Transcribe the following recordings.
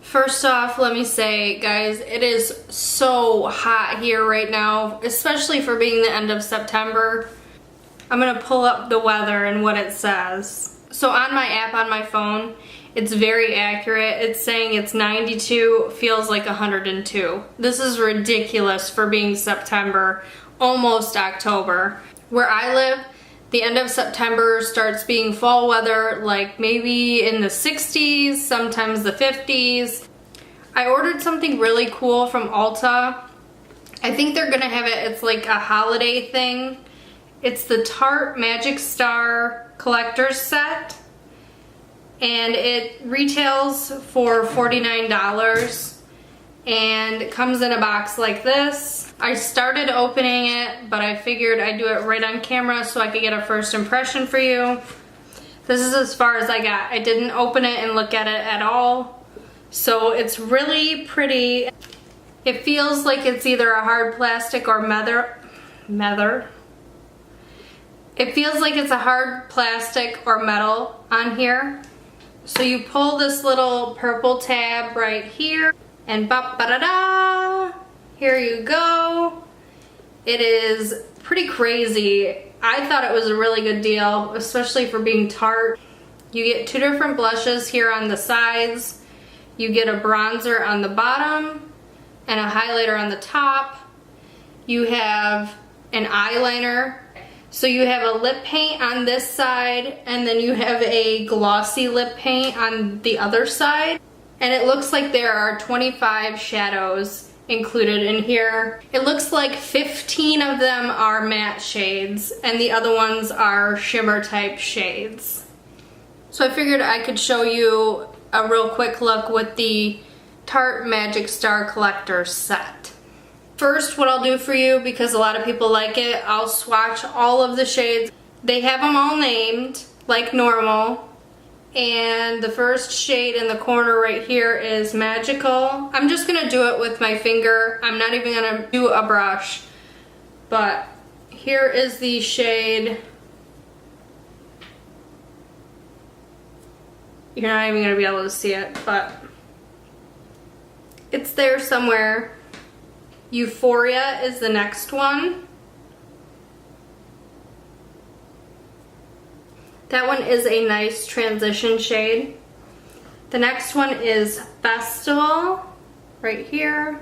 First off, let me say, guys, it is so hot here right now, especially for being the end of September. I'm gonna pull up the weather and what it says. So on my app on my phone, it's very accurate. It's saying it's 92, feels like 102. This is ridiculous for being September, almost October. Where I live, the end of September starts being fall weather, like maybe in the 60s, sometimes the 50s. I ordered something really cool from Ulta. I think they're gonna have it, it's like a holiday thing. It's the Tarte Magic Star Collector's Set. And it retails for $49 and it comes in a box like this. I started opening it, but I figured I'd do it right on camera so I could get a first impression for you. This is as far as I got. I didn't open it and look at it at all. So it's really pretty. It feels like it's either a hard plastic or It feels like it's a hard plastic or metal on here. So you pull this little purple tab right here and ba-ba-da-da, here you go. It is pretty crazy. I thought it was a really good deal, especially for being Tarte. You get two different blushes here on the sides. You get a bronzer on the bottom and a highlighter on the top. You have an eyeliner. So you have a lip paint on this side and then you have a glossy lip paint on the other side. And it looks like there are 25 shadows included in here. It looks like 15 of them are matte shades and the other ones are shimmer type shades. So I figured I could show you a real quick look with the Tarte Magic Star Collector's Set. First, what I'll do for you, because a lot of people like it, I'll swatch all of the shades. They have them all named like normal. And the first shade in the corner right here is Magical. I'm just gonna do it with my finger. I'm not even gonna do a brush. But here is the shade. You're not even gonna be able to see it, but it's there somewhere. Euphoria is the next one. That one is a nice transition shade. The next one is Festival, right here.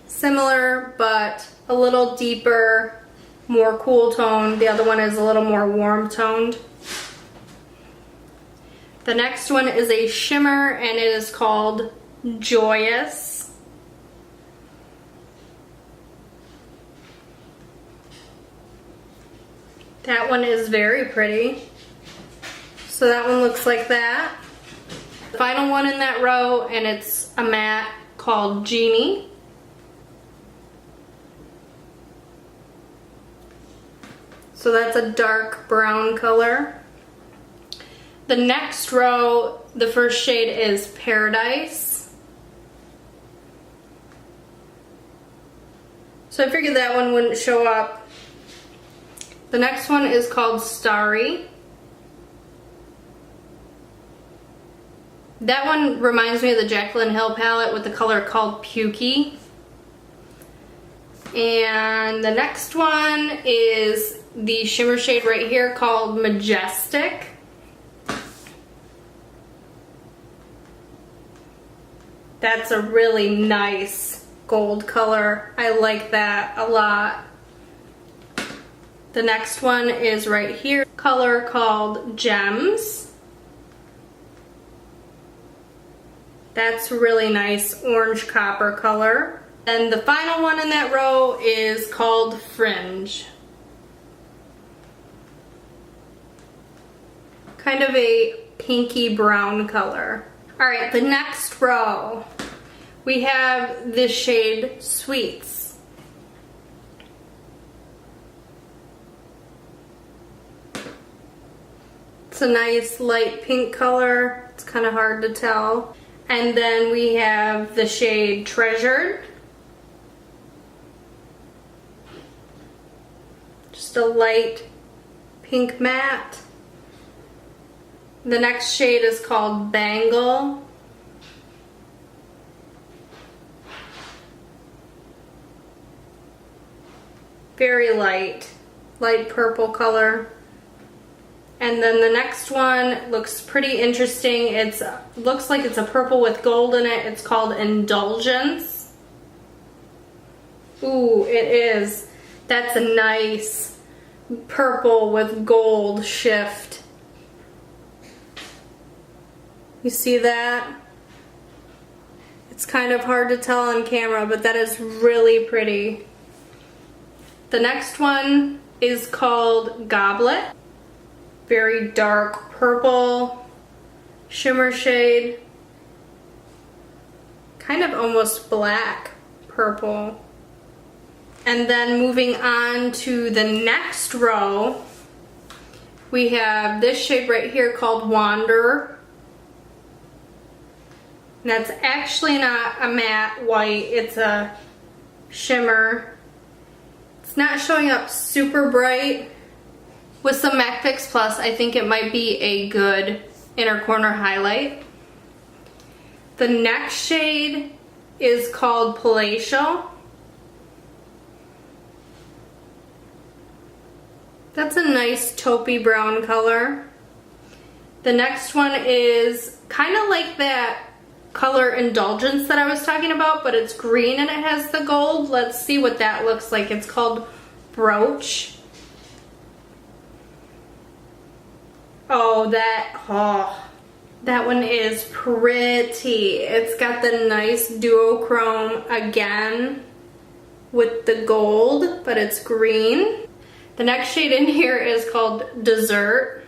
Similar, but a little deeper, more cool tone. The other one is a little more warm toned. The next one is a shimmer and it is called Joyous. That one is very pretty. So that one looks like that. The final one in that row, and it's a matte called Genie. So that's a dark brown color. The next row, the first shade is Paradise. So I figured that one wouldn't show up. The next one is called Starry. That one reminds me of the Jaclyn Hill palette with the color called Pukey. And the next one is the shimmer shade right here called Majestic. That's a really nice gold color. I like that a lot. The next one is right here, color called Gems. That's really nice orange copper color. And the final one in that row is called Fringe. Kind of a pinky brown color. All right, the next row, we have the shade Sweets. It's a nice light pink color. It's kind of hard to tell. And then we have the shade Treasured. Just a light pink matte. The next shade is called Bangle. Very light purple color. And then the next one looks pretty interesting. It looks like it's a purple with gold in it. It's called Indulgence. Ooh, it is. That's a nice purple with gold shift. You see that? It's kind of hard to tell on camera, but that is really pretty. The next one is called Goblet. Very dark purple shimmer shade. Kind of almost black purple. And then moving on to the next row, we have this shade right here called Wander. And that's actually not a matte white, it's a shimmer. It's not showing up super bright. With some MAC Fix Plus, I think it might be a good inner corner highlight. The next shade is called Palatial. That's a nice taupey brown color. The next one is kind of like that color Indulgence that I was talking about, but it's green and it has the gold. Let's see what that looks like. It's called Brooch. Oh, that one is pretty. It's got the nice duochrome again with the gold, but it's green. The next shade in here is called Dessert.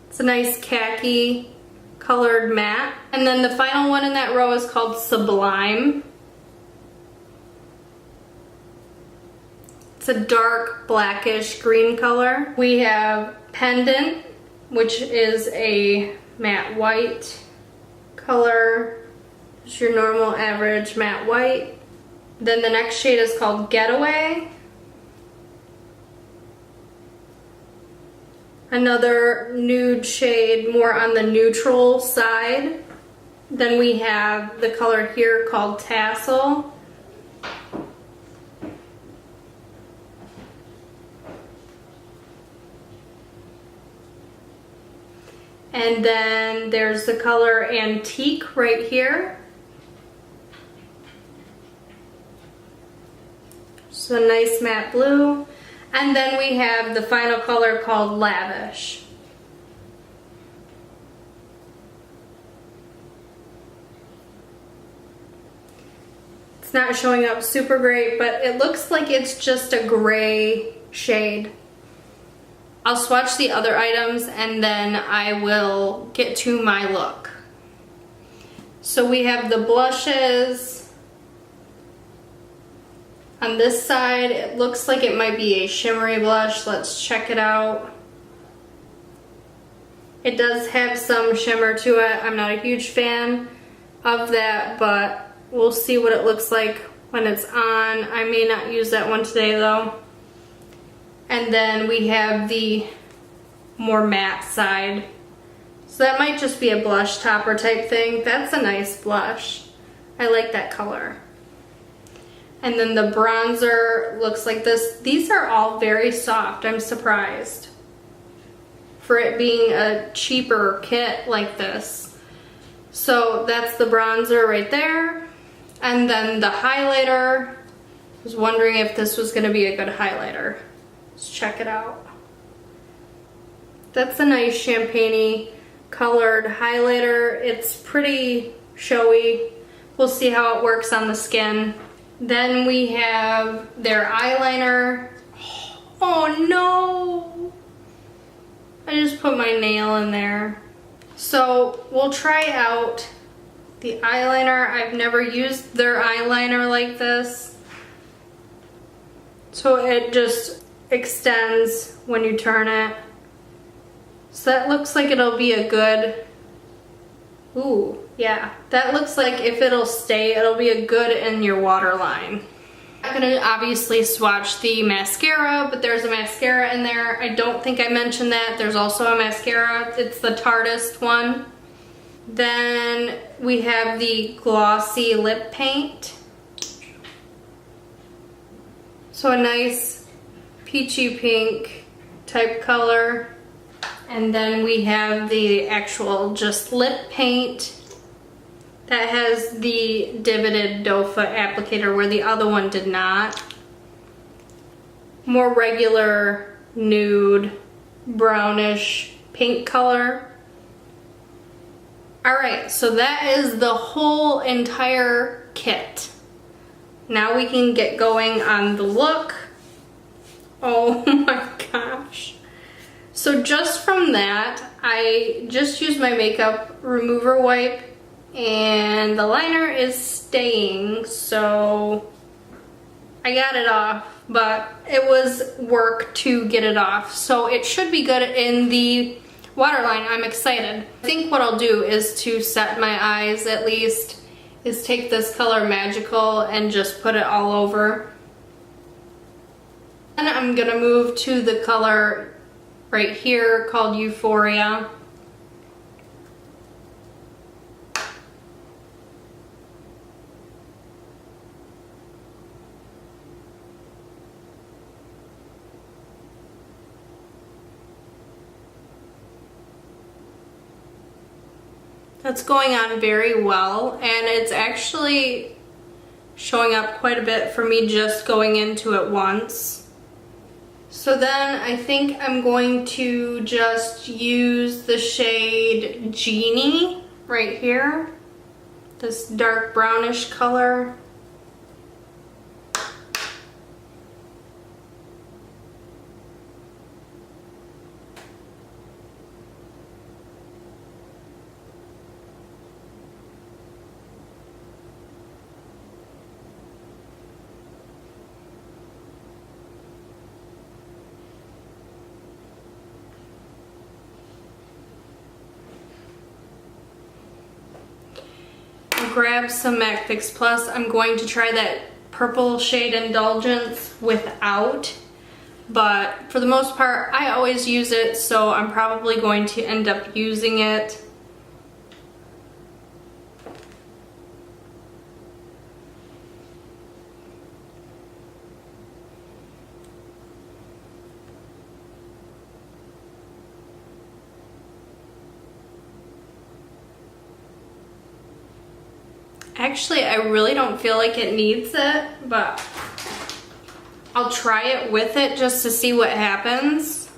It's a nice khaki colored matte. And then the final one in that row is called Sublime. It's a dark blackish green color. We have Pendant, which is a matte white color. Just your normal average matte white. Then the next shade is called Getaway. Another nude shade, more on the neutral side. Then we have the color here called Tassel. And then there's the color Antique right here. So a nice matte blue. And then we have the final color called Lavish. It's not showing up super great, but it looks like it's just a gray shade. I'll swatch the other items and then I will get to my look. So we have the blushes. On this side, it looks like it might be a shimmery blush. Let's check it out. It does have some shimmer to it. I'm not a huge fan of that, but we'll see what it looks like when it's on. I may not use that one today though. And then we have the more matte side. So that might just be a blush topper type thing. That's a nice blush. I like that color. And then the bronzer looks like this. These are all very soft. I'm surprised for it being a cheaper kit like this. So that's the bronzer right there. And then the highlighter. I was wondering if this was going to be a good highlighter. Let's check it out. That's a nice champagne-y colored highlighter. It's pretty showy. We'll see how it works on the skin. Then we have their eyeliner. Oh no! I just put my nail in there. So we'll try out the eyeliner. I've never used their eyeliner like this. So it just extends when you turn it. So that looks like it'll be a good, ooh, yeah. That looks like if it'll stay, it'll be a good in your waterline. gonna obviously swatch the mascara, but there's a mascara in there. I don't think I mentioned that. There's also a mascara. It's the Tarte one. Then we have the glossy lip paint. So a nice peachy pink type color. And then we have the actual just lip paint that has the divoted doe foot applicator where the other one did not. More regular nude brownish pink color. Alright, so that is the whole entire kit. Now we can get going on the look. Oh my gosh. So just from that, I just used my makeup remover wipe and the liner is staying, so I got it off, but it was work to get it off. So it should be good in the waterline. I'm excited. I think what I'll do is to set my eyes at least is take this color Magical and just put it all over. And I'm gonna move to the color right here called Euphoria. That's going on very well, and it's actually showing up quite a bit for me just going into it once. So then I think I'm going to just use the shade Genie right here, this dark brownish color. Grab some MAC Fix Plus. I'm going to try that purple shade Indulgence without, but for the most part I always use it, so I'm probably going to end up using it. Actually, I really don't feel like it needs it, but I'll try it with it just to see what happens.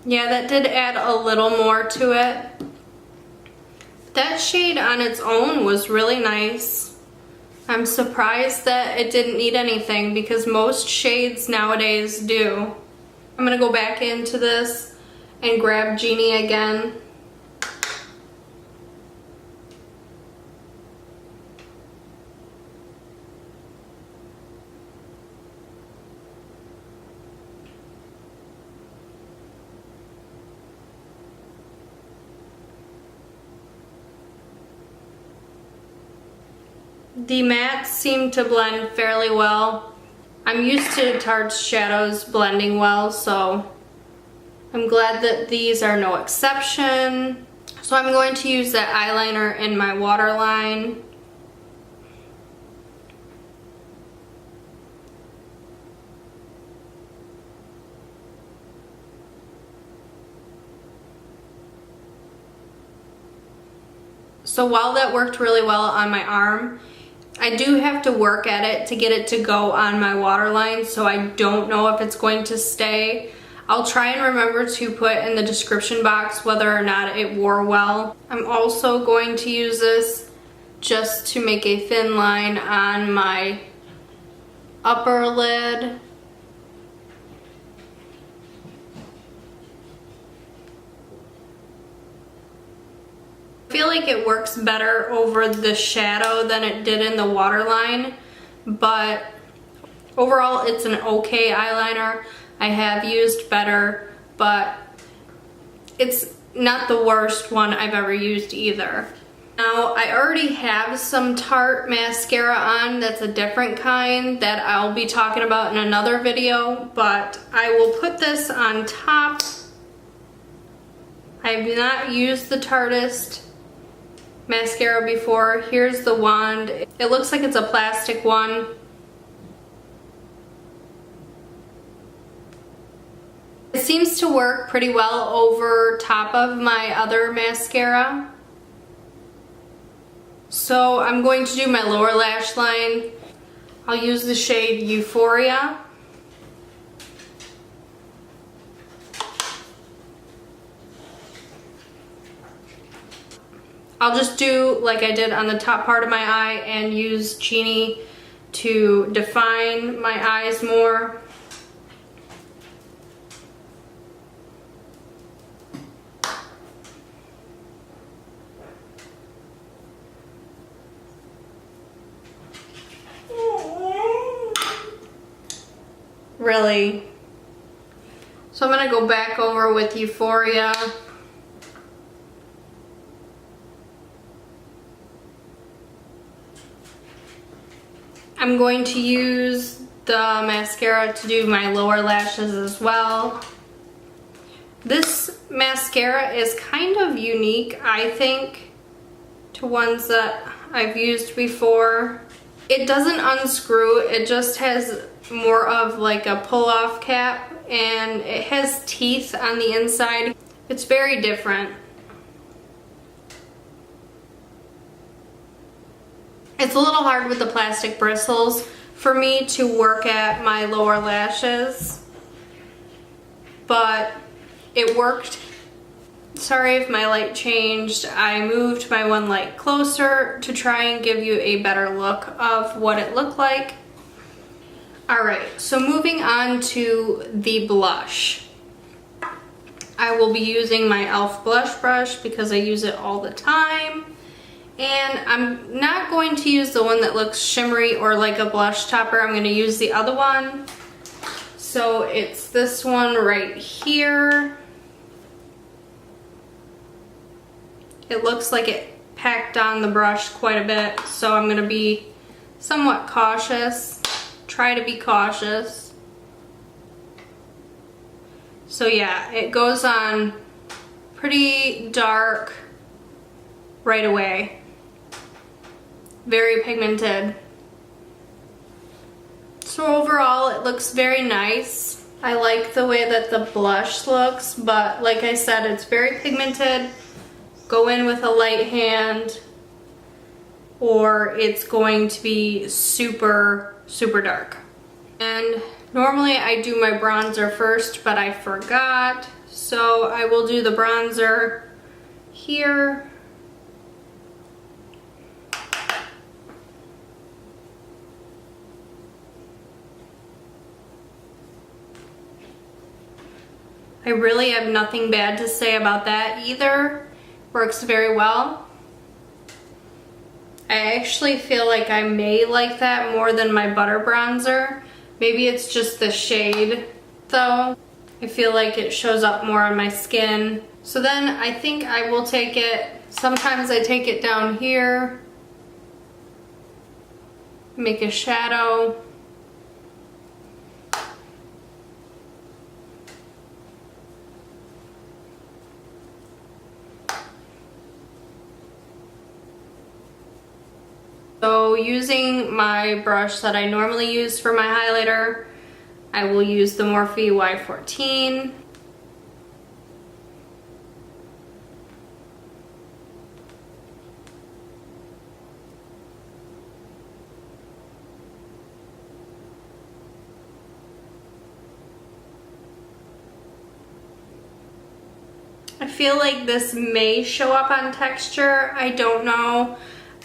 Yeah, that did add a little more to it. That shade on its own was really nice. I'm surprised that it didn't need anything because most shades nowadays do. I'm gonna go back into this and grab Genie again. The mattes seem to blend fairly well. I'm used to Tarte's shadows blending well, so I'm glad that these are no exception. So I'm going to use that eyeliner in my waterline. So while that worked really well on my arm, I do have to work at it to get it to go on my waterline, so I don't know if it's going to stay. I'll try and remember to put in the description box whether or not it wore well. I'm also going to use this just to make a thin line on my upper lid. I feel like it works better over the shadow than it did in the waterline, but overall it's an okay eyeliner. I have used better, but it's not the worst one I've ever used either. Now, I already have some Tarte mascara on that's a different kind that I'll be talking about in another video, but I will put this on top. I have not used the Tartist mascara before. Here's the wand. It looks like it's a plastic one. It seems to work pretty well over top of my other mascara. So I'm going to do my lower lash line. I'll use the shade Euphoria. I'll just do like I did on the top part of my eye and use Genie to define my eyes more. Really. So I'm gonna go back over with Euphoria. I'm going to use the mascara to do my lower lashes as well. This mascara is kind of unique, I think, to ones that I've used before. It doesn't unscrew, it just has more of like a pull-off cap, and it has teeth on the inside. It's very different. It's a little hard with the plastic bristles for me to work at my lower lashes, but it worked. Sorry if my light changed. I moved my one light closer to try and give you a better look of what it looked like. Alright, so moving on to the blush. I will be using my e.l.f. blush brush because I use it all the time. And I'm not going to use the one that looks shimmery or like a blush topper. I'm going to use the other one. So it's this one right here. It looks like it packed on the brush quite a bit, so I'm going to be somewhat cautious. Try to be cautious. So yeah, it goes on pretty dark right away. Very pigmented. So overall, it looks very nice. I like the way that the blush looks, but like I said, it's very pigmented. Go in with a light hand, or it's going to be super, super dark. And normally I do my bronzer first, but I forgot. So I will do the bronzer here. I really have nothing bad to say about that either. Works very well. I actually feel like I may like that more than my butter bronzer. Maybe it's just the shade though. I feel like it shows up more on my skin. So then I think I will take it, sometimes I take it down here, make a shadow. So using my brush that I normally use for my highlighter, I will use the Morphe Y14. I feel like this may show up on texture, I don't know.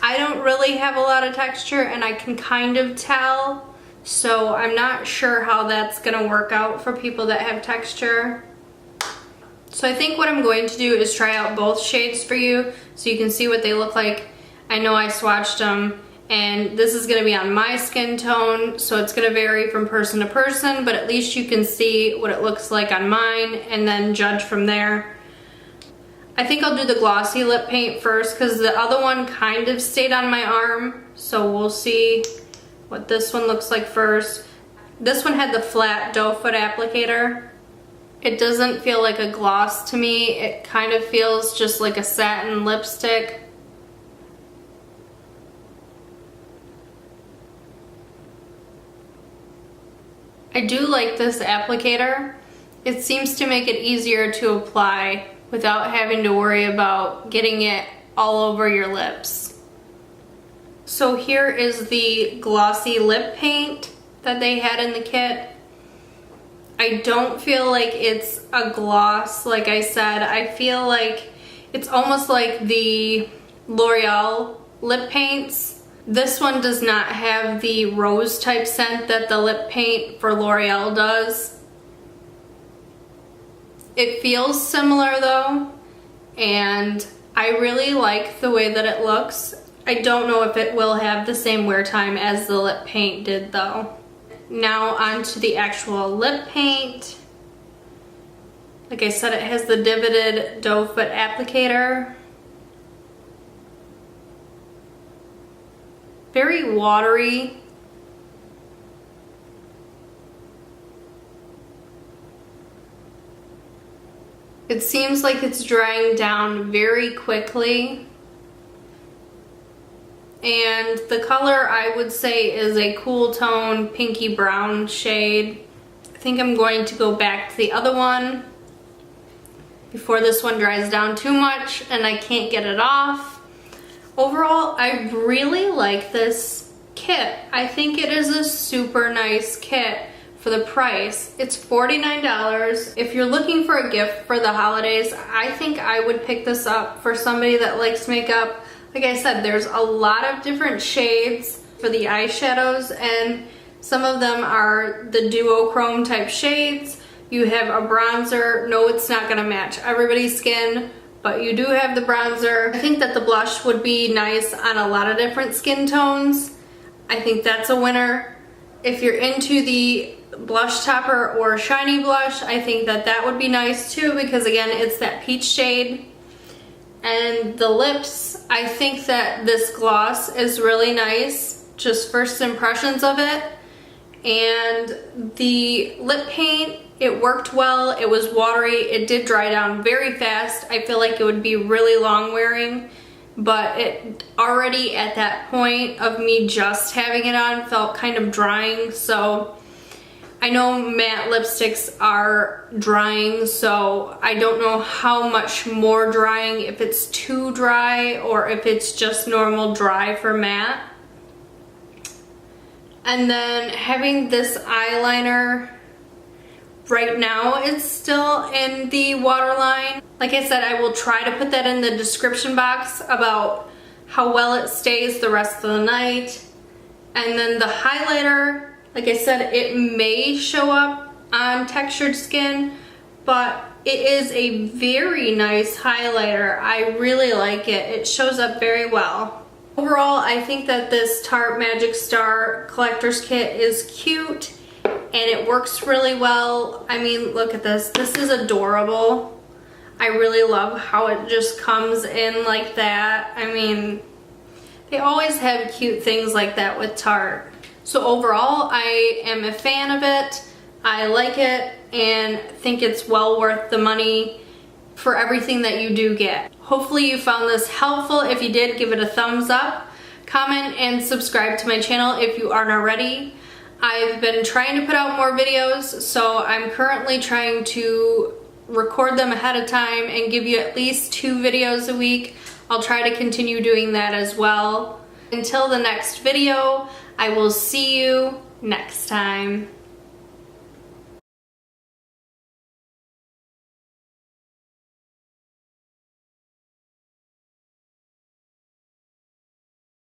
I don't really have a lot of texture and I can kind of tell, so I'm not sure how that's gonna work out for people that have texture. So I think what I'm going to do is try out both shades for you so you can see what they look like. I know I swatched them and this is gonna be on my skin tone, so it's gonna vary from person to person, but at least you can see what it looks like on mine and then judge from there. I think I'll do the glossy lip paint first because the other one kind of stayed on my arm, so we'll see what this one looks like first. This one had the flat doe foot applicator. It doesn't feel like a gloss to me. It kind of feels just like a satin lipstick. I do like this applicator. It seems to make it easier to apply without having to worry about getting it all over your lips. So here is the glossy lip paint that they had in the kit. I don't feel like it's a gloss, like I said. I feel like it's almost like the L'Oreal lip paints. This one does not have the rose type scent that the lip paint for L'Oreal does. It feels similar though, and I really like the way that it looks. I don't know if it will have the same wear time as the lip paint did though. Now onto the actual lip paint. Like I said, it has the divoted doe foot applicator. Very watery. It seems like it's drying down very quickly. And the color I would say is a cool tone pinky brown shade. I think I'm going to go back to the other one before this one dries down too much and I can't get it off. Overall, I really like this kit. I think it is a super nice kit for the price. It's $49. If you're looking for a gift for the holidays, I think I would pick this up for somebody that likes makeup. Like I said, there's a lot of different shades for the eyeshadows, and some of them are the duochrome type shades. You have a bronzer. No, it's not gonna match everybody's skin, but you do have the bronzer. I think that the blush would be nice on a lot of different skin tones. I think that's a winner. If you're into the blush topper or shiny blush, I think that that would be nice too, because again, it's that peach shade. And the lips, I think that this gloss is really nice, just first impressions of it. And the lip paint, it worked well, it was watery, it did dry down very fast. I feel like it would be really long wearing, but it already at that point of me just having it on felt kind of drying. So I know matte lipsticks are drying, so I don't know how much more drying, if it's too dry or if it's just normal dry for matte. And then having this eyeliner, right now it's still in the waterline. Like I said, I will try to put that in the description box about how well it stays the rest of the night. And then the highlighter, like I said, it may show up on textured skin, but it is a very nice highlighter. I really like it. It shows up very well. Overall, I think that this Tarte Magic Star Collector's Kit is cute and it works really well. I mean, look at this. This is adorable. I really love how it just comes in like that. I mean, they always have cute things like that with Tarte. So overall, I am a fan of it. I like it and think it's well worth the money for everything that you do get. Hopefully you found this helpful. If you did, give it a thumbs up, comment, and subscribe to my channel if you aren't already. I've been trying to put out more videos, so I'm currently trying to record them ahead of time and give you at least 2 videos a week. I'll try to continue doing that as well. Until the next video, I will see you next time.